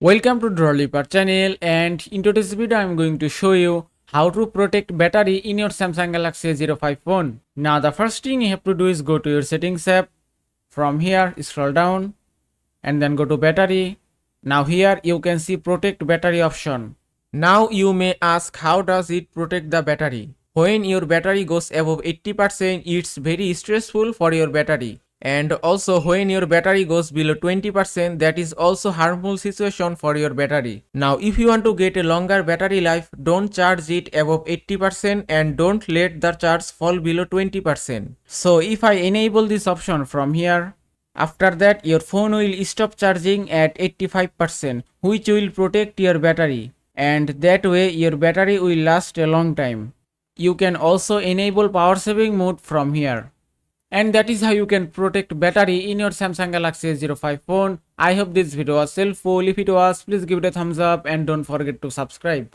Welcome to Drawliper channel, and in today's video I'm going to show you how to protect battery in your Samsung Galaxy A05 phone. Now the first thing you have to do is go to your settings app. From here scroll down and then go to battery. Now here you can see protect battery option. Now you may ask, how does it protect the battery? When your battery goes above 80%, it's very stressful for your battery. And also when your battery goes below 20%, that is also harmful situation for your battery. Now if you want to get a longer battery life, don't charge it above 80% and don't let the charge fall below 20%. So if I enable this option from here, after that your phone will stop charging at 85%, which will protect your battery, and that way your battery will last a long time. You can also enable power saving mode from here. And that is how you can protect battery in your Samsung Galaxy A05 phone. I hope this video was helpful. If it was, please give it a thumbs up and don't forget to subscribe.